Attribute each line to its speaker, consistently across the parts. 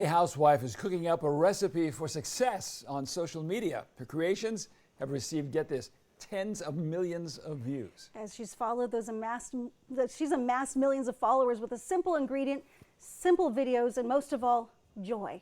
Speaker 1: housewife is cooking up a recipe for success on social media. Her creations have received, get this, tens of millions of views.
Speaker 2: As she's amassed millions of followers with a simple ingredient, simple videos, and most of all, joy.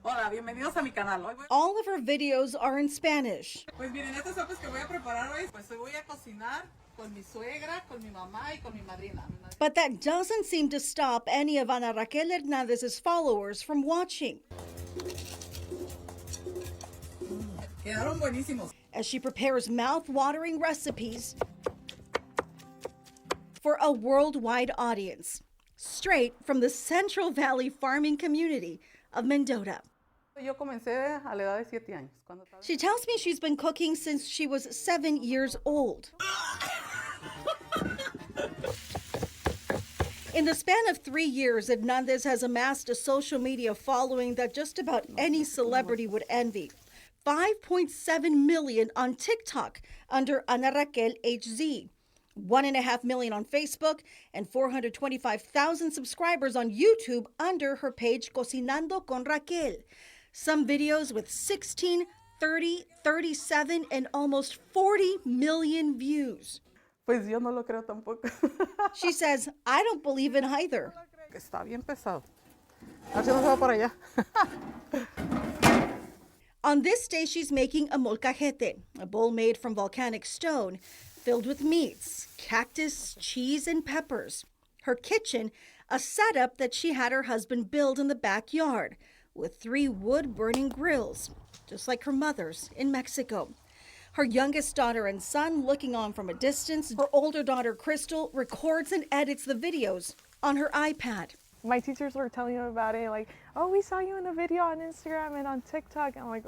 Speaker 3: Hola, bienvenidos a mi canal.
Speaker 2: All of her videos are in Spanish.
Speaker 3: Pues miren, estas sopas que voy a preparar hoy, pues hoy voy a cocinar con mi suegra, con mi mamá y con mi madrina.
Speaker 2: But that doesn't seem to stop any of Ana Raquel Hernandez's followers from watching.
Speaker 3: Quedaron buenísimos.
Speaker 2: As she prepares mouth-watering recipes for a worldwide audience, straight from the Central Valley farming community of Mendota.
Speaker 3: Yo comencé a la edad de 7 años.
Speaker 2: She tells me she's been cooking since she was 7 years old. In the span of 3 years, Hernandez has amassed a social media following that just about any celebrity would envy. 5.7 million on TikTok under Ana Raquel HZ, 1.5 million on Facebook, and 425,000 subscribers on YouTube under her page Cocinando con Raquel. Some videos with 16, 30, 37, and almost 40 million views.
Speaker 3: Pues yo no lo creo tampoco.
Speaker 2: She says, I don't believe it either.
Speaker 3: Está bien pesado. A ver si no se va para allá.
Speaker 2: On this day, she's making a molcajete, a bowl made from volcanic stone, filled with meats, cactus, cheese, and peppers. Her kitchen, a setup that she had her husband build in the backyard, with 3 wood-burning grills, just like her mother's in Mexico. Her youngest daughter and son looking on from a distance. Her older daughter, Crystal, records and edits the videos on her iPad.
Speaker 4: My teachers were telling me about it, like, oh, we saw you in a video on Instagram and on TikTok. And I'm like,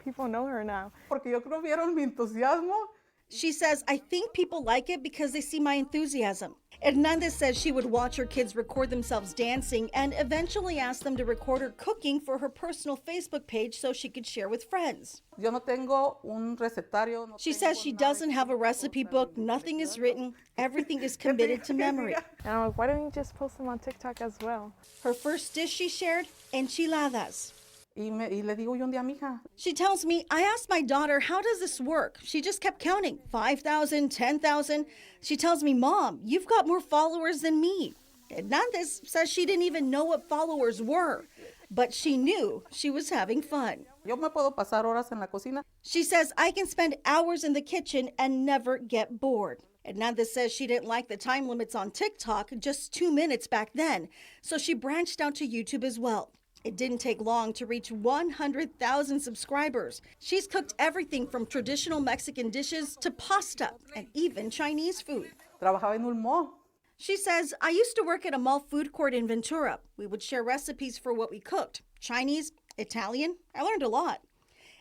Speaker 4: people know her now.
Speaker 3: Porque yo creo vieron mi entusiasmo.
Speaker 2: She says, I think people like it because they see my enthusiasm. Hernandez says she would watch her kids record themselves dancing and eventually ask them to record her cooking for her personal Facebook page so she could share with friends.
Speaker 3: Yo no tengo un recetario.
Speaker 2: She says she doesn't have a recipe book, nothing is written, everything is committed to memory.
Speaker 4: And I'm like, why don't you just post them on TikTok as well?
Speaker 2: Her first dish she shared, enchiladas.
Speaker 3: Y le digo yo un día a mi hija.
Speaker 2: She tells me, I asked my daughter, how does this work? She just kept counting, 5,000, 10,000. She tells me, Mom, you've got more followers than me. Hernandez says she didn't even know what followers were, but she knew she was having fun.
Speaker 3: Yo me puedo pasar horas en la cocina.
Speaker 2: She says, I can spend hours in the kitchen and never get bored. Hernandez says she didn't like the time limits on TikTok, just 2 minutes back then, so she branched out to YouTube as well. It didn't take long to reach 100,000 subscribers. She's cooked everything from traditional Mexican dishes to pasta and even Chinese food.
Speaker 3: Trabajaba en un mall.
Speaker 2: She says, I used to work at a mall food court in Ventura. We would share recipes for what we cooked. Chinese, Italian, I learned a lot.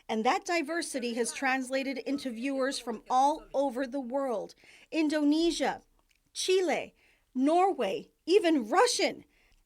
Speaker 2: And that diversity has translated into viewers from all over the world. Indonesia, Chile, Norway, even Russian.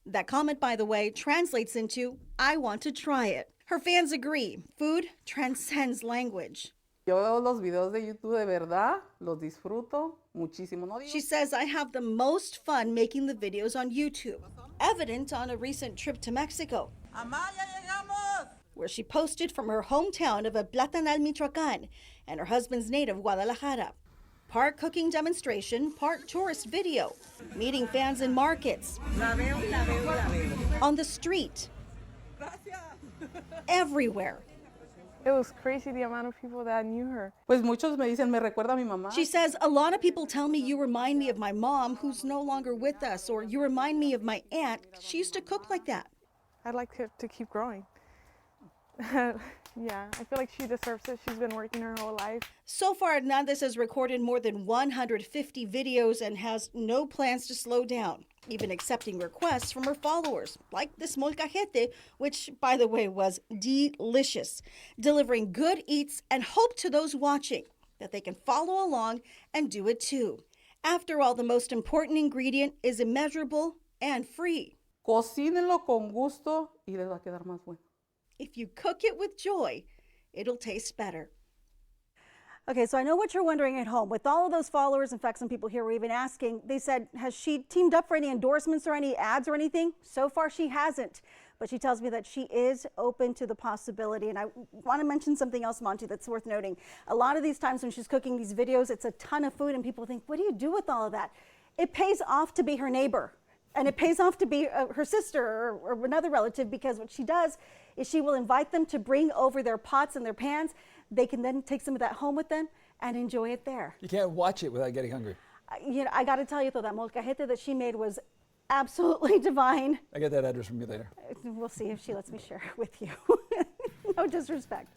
Speaker 2: That comment, by the way, translates into, I want to try it. Her fans agree. Food transcends language.
Speaker 3: Yo veo los videos de YouTube de verdad, los disfruto muchísimo. No digo...
Speaker 2: She says, I have the most fun making the videos on YouTube. Evident on a recent trip to Mexico,
Speaker 3: Amá, ya llegamos.
Speaker 2: where she posted from her hometown of Platanal, Michoacán, and her husband's native Guadalajara. Part cooking demonstration, part tourist video, meeting fans in markets, on the street, everywhere.
Speaker 4: It was crazy the amount of people that knew her.
Speaker 3: Pues muchos me dicen, me recuerda a mi mamá.
Speaker 2: She says, a lot of people tell me you remind me of my mom who's no longer with us, or you remind me of my aunt. She used to cook like that.
Speaker 4: I'd like her to keep growing. Yeah, I feel like she deserves it. She's been working her whole life.
Speaker 2: So far, Hernandez has recorded more than 150 videos and has no plans to slow down, even accepting requests from her followers, like this molcajete, which, by the way, was delicious, delivering good eats and hope to those watching that they can follow along and do it too. After all, the most important ingredient is immeasurable and free.
Speaker 3: Cocínenlo con gusto y les va a quedar más bueno.
Speaker 2: If you cook it with joy, it'll taste better. Okay, so I know what you're wondering at home. With all of those followers, in fact, some people here were even asking, they said, has she teamed up for any endorsements or any ads or anything? So far, she hasn't. but she tells me that she is open to the possibility. And I want to mention something else, Monty, that's worth noting. A lot of these times when she's cooking these videos, it's a ton of food and people think, what do you do with all of that? It pays off to be her neighbor. And it pays off to be her sister or another relative, because what she does is she will invite them to bring over their pots and their pans. They can then take some of that home with them and enjoy it there.
Speaker 1: You can't watch it without getting hungry.
Speaker 2: You know, I got to tell you though, that molcajete that she made was absolutely divine.
Speaker 1: I get that address from you later.
Speaker 2: We'll see if she lets me share it with you. No disrespect.